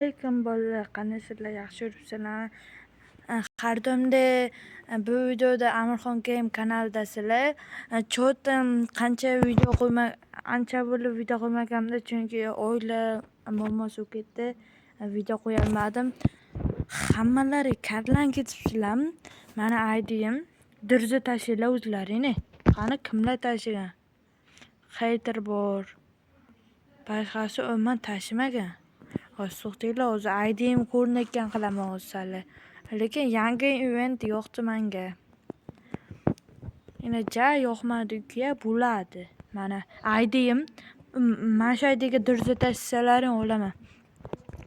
Lekin bolalar, qani sizlar yaxshi yuribsizlar? Har doimda bu videoda Amirxon Game kanalidasizlar. Cho'tim ancha bo'lib video qo'ymaganimda, chunki oila muammosi bo'lib ketdi. Video qo'ya olmadim. Hammalari karlan ketibsizlarmi? Mana aydiyim. Dirza tashinglar o'zlaring. Qani kimlar tashigan? Hater bor. Boshqasi umuman tashimagan. To'xtinglar, o'zi aydiyim ko'rinayotgan qilaman o'zlari. Lekin yangi event yo'qdi menga. Yana yoqmadi-ku, bo'ladi. Mana aydiyim. Mana shu aydiga dirza tashsalaring olaman.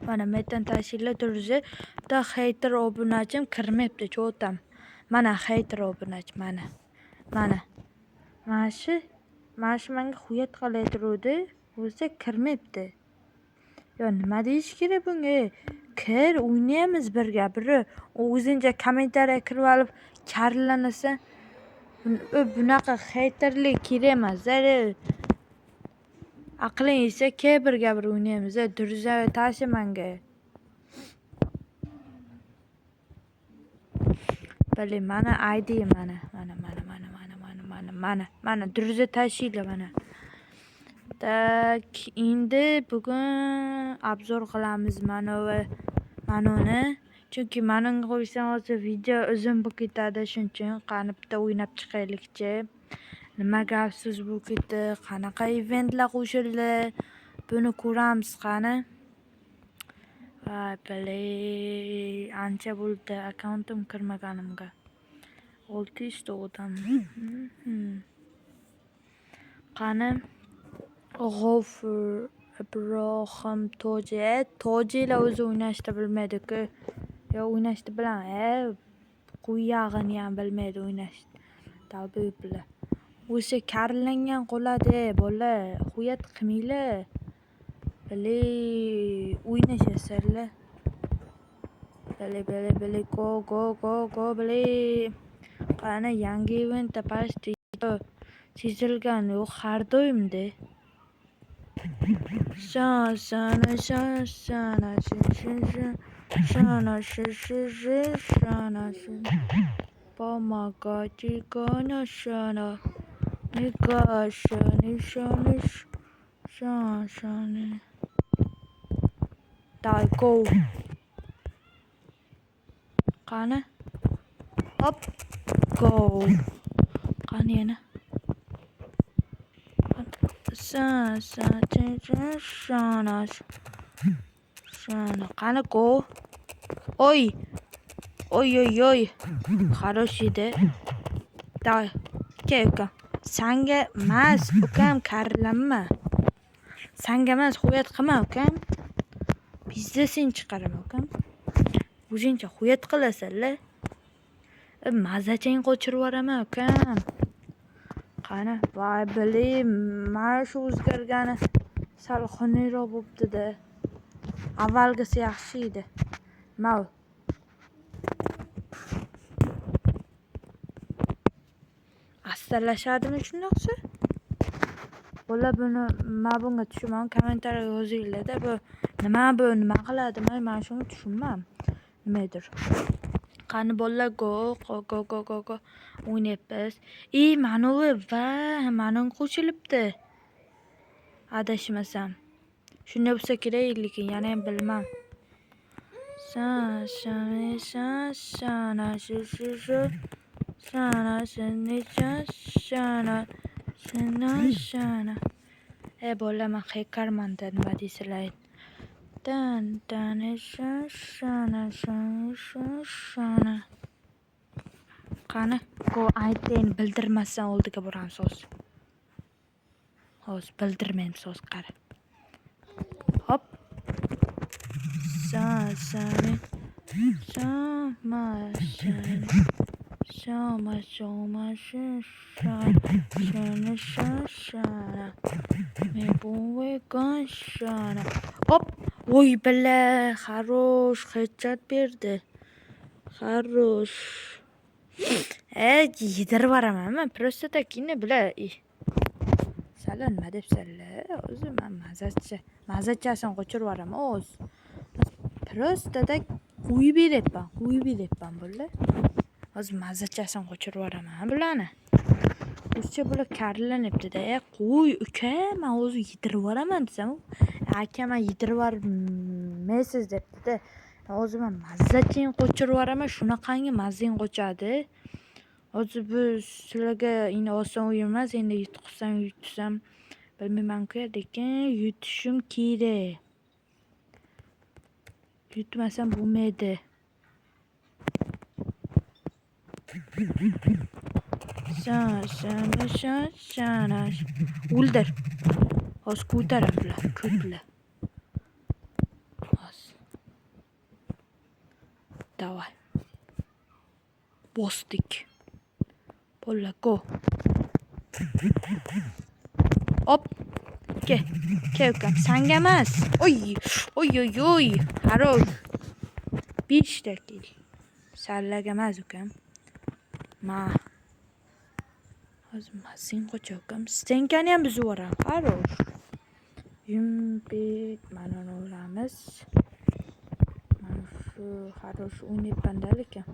Mana metan tashinglar dirza. Bitta hater obunachim kirmayapti, cho'tam. Mana hater obunachim, mana. Mana shu menga xuyat qilayotgandi, o'zi kirmayapti. Yo, nima deyish kerak bunga? Kir, o'ynaymiz birga. Biri o'zingcha kommentariya kirib olib karlanasan. Bunaqa haterlik kerak emas. Aqling yetsa, birga bir o'ynaymiz. Dirza tashi menga. Bale, mana ID mana dirza tashinglar mana. Tak, endi bugun obzor qilamiz manoni. Chunki manonga qo'ysam hozir video uzun bo'lib ketadi, shuning uchun qani bitta o'ynab chiqaylikchi. Nima gapsiz bo'lib ketdi, qanaqa eventlar qo'shildi, buni ko'ramiz qani. Bale, ancha bo'ldi akkauntim kirmaganimga. 600 ta odam. Qani G'ofur, Ibrohim, Tojilar o'zi o'ynashni bilmaydi-ku. Yo, o'ynashni bilaman. Quyog'ini ham bilmaydi o'ynashni. Tavba bilan. O'sha karlangan qoladi, bola. Xuyat qilmanglar. Bale, o'ynashasizlar. Bale, go, bale. Qani yangi eventda pasti chizilgan yo'q, har doimda. Shana. Помогайте, конечно. Shana. Давай, go. Qani? Hop, go. Qani yana? Shana. Qani go. Oy. Хорош edi. Давай. Kel ukam. Sanga emas, ukam, karlanma. Sanga emas, xuyat qilma, ukam. Bizda sen chiqaraman, ukam. O'zingcha xuyat qilasanlar. Mazachang qochirib yuboraman, ukam. Qani, voy bilim, mana shu o'zgargani sal xunukroq bo'libdi-da. Avvalgisi yaxshi edi. Mal. Asallashadimi shundoqsa? Bola buni bunga tushunmam. Kommentariyaga yozinglar-da. Bu nima qiladi? Men shuni tushunmam. Nimadir. Qani bolalar, go. O'ynayapmiz. Manovi manon qo'shilibdi. Adashmasam. Shunday bo'lsa kerak, lekin yana ham bilmam. Shana. Bolalar, men haykarman-da, nima deysizlar? Shana. Qani, go aytdin, bildirmasdan oldiga boramiz hozir. Hozir bildirmaymiz, hozir qara. Hop. Shana. Hop. Oy bala, xarosh, headshot berdi. Xarosh. Yedirib yuboraman, просто takini bila. Sal nima debsizlar? O'zi men mazachasini qochirib yuboraman, o'zi. Prostada qo'yib beryapman bular. Hozir mazachasini qo'chirib yuboraman bularni. O'zcha bular karlanibdi-da. Qo'y uka, men o'zim yedirib yuboraman desam, aka men yedirib yubormaysiz debdi-da. Hozir men mazachini qo'chirib yuboraman, shunaqangi mazang qo'chadi. Hozir bu sizlarga endi oson o'yin emas, endi yutsam bilmayman-ku, lekin yutishim kerak. Yutmasam bo'lmaydi. Shana. O'ldir. Hozir ko'taradilar, ko'plar. Hozir. Davay. Bosdik. Bolla go. Hop. Ke ukam, sanga emas. Oy. Harosh. 5 ta kel. Sallaga emas ukam. Hozir mazing qo'cha ukam. Stenkani ham buzib yuboram. Harosh. Yumpet mana olamiz. Mana shu harosh o'ynayapman-da lekin.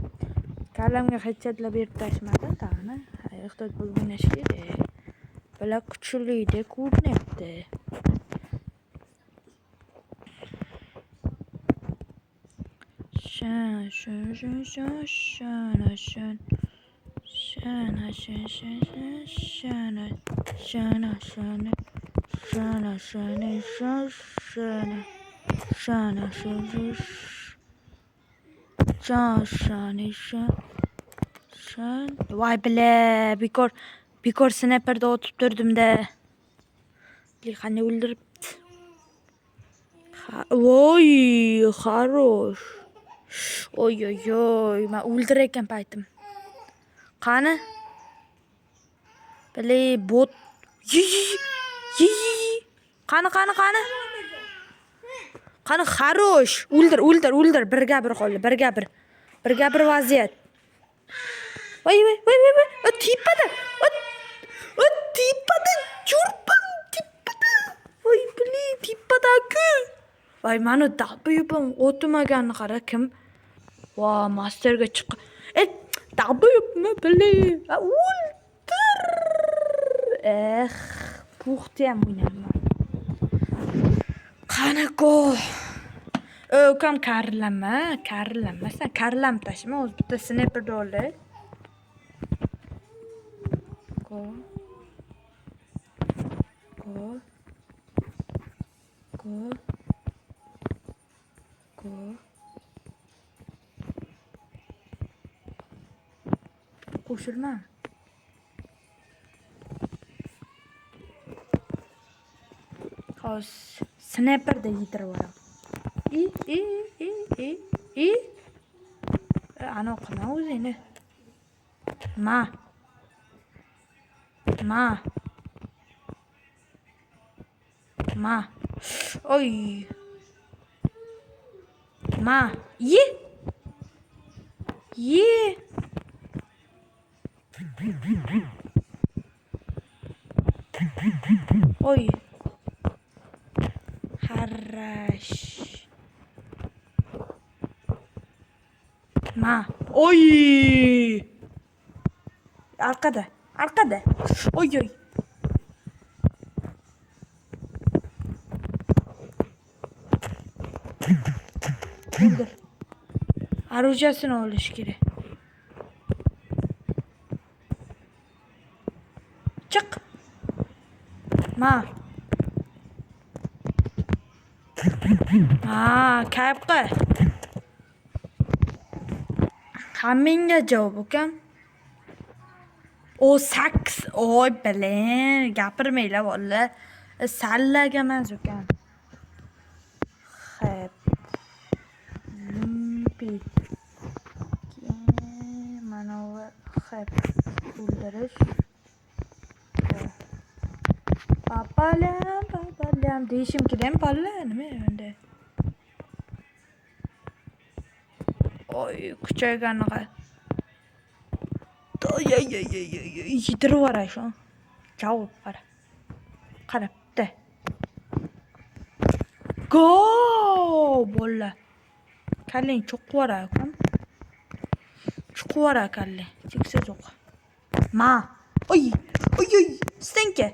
Kallamga hechchatlab berib tashmadim tag'ini. Ehtiyot bo'lib o'ynash kerak. Bular kuchli-dek ko'rinyapti. Voy bile, bekor sniperda otib turdim-da. Qanday o'ldiribdi. Voy, harosh. Oy, men o'ldirayotgan paytim. Qani? Bile bot. Qani. Qani harosh. O'ldir. Birga bir qoldi. Birga bir vaziyat. Voy. Tepada. Tepada. Churpam tepada. Voy bile tepada-ku. Voy meni dabuyibim o'tmagani qara kim? Voy masterga chiq. Dabuyibmi bile? O'ldir. Puxta ham o'ynaman. Qanaqa? Ukam karilanmasan. Karilam tashma, o'z bitta sniperda olay. Go. Qo'shilma. Hozir sniperda yedirib yuboraman. Ana qilma o'zingni. Ma. Oy. Ma. Ye. Oy. Harash. Ma. Oy. Arkada. Oy. O'ldir. Orujasini olish kerak. Chiq. Ma. Kayfqa. Hammangga javob ukam. O 8. Oy bilan gapirmanglar vallahi. Sallaga emas ukam. Xo'p. Mana xo'p. O'ldirish. Papalam deyishim kerak, palla nima endi? Oy, kuchayganiga. Yedirib yuboray shu. Javob qara. Qarabdi. Go! Bolla. Kallang cho'qqivora ukam. Cho'qqivora kallang. Cheksa yo'q. Ma. Oy. Oy oy. Stanka.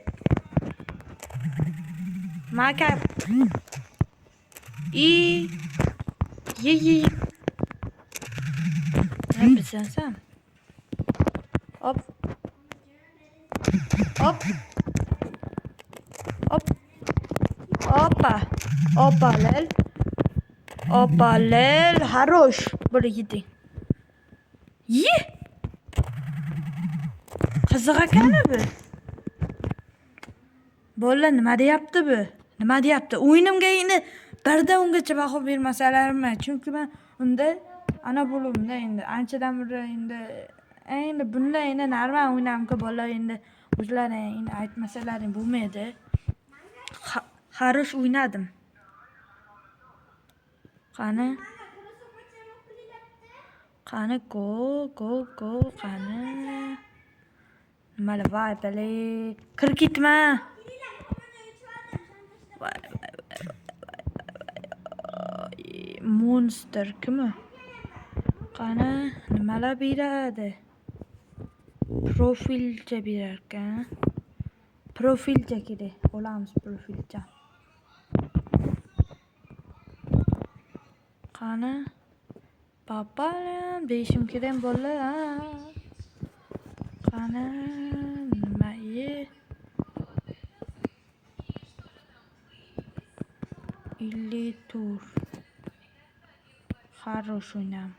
Ma kap. Ye. Ne yapıyorsun sen? Hop. Hop. Hop. Hoppa. Hoppa lel. Hoppa lel. Хорош. Böyle gidin. Ye. Qiziq ekan bu. Bolalar nima deyapti bu? Nima deyapti? O'yinimga endi birdan ungacha baho bermasalarim. Chunki men unda ana bo'limda endi anchadan beri endi bunday endi normal o'ynamka bolalar endi o'zlari endi aytmasalaring bo'lmaydi. Хорош o'ynadim. Qani? Qani go qani? Nimalar voy bale. Kir ketma. Monster kimi? Qani nimalar beradi? Profilcha berar ekan. Profilcha kerak. Olamiz profilcha. Qani? Papalam deyishim kerak bolalar. Qani nima ye? Illi tur. Хорош o'ynam.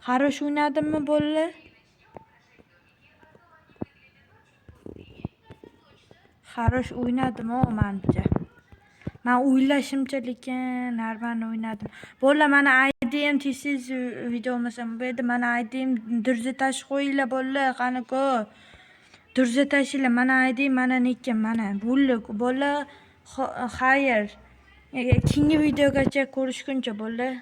Хорош o'ynadimmi bolalar? Хорош o'ynadim-ku menimcha. Men o'ylashimcha lekin normal o'ynadim. Bolalar mana IDM tez video olmasam bu yerda mana IDM durza tashib qo'yinglar bolalar, qani-ku. Durza tashinglar, mana IDM mana nekim mana. Bolalar xayr. Keyingi videogacha ko'rishguncha bolalar.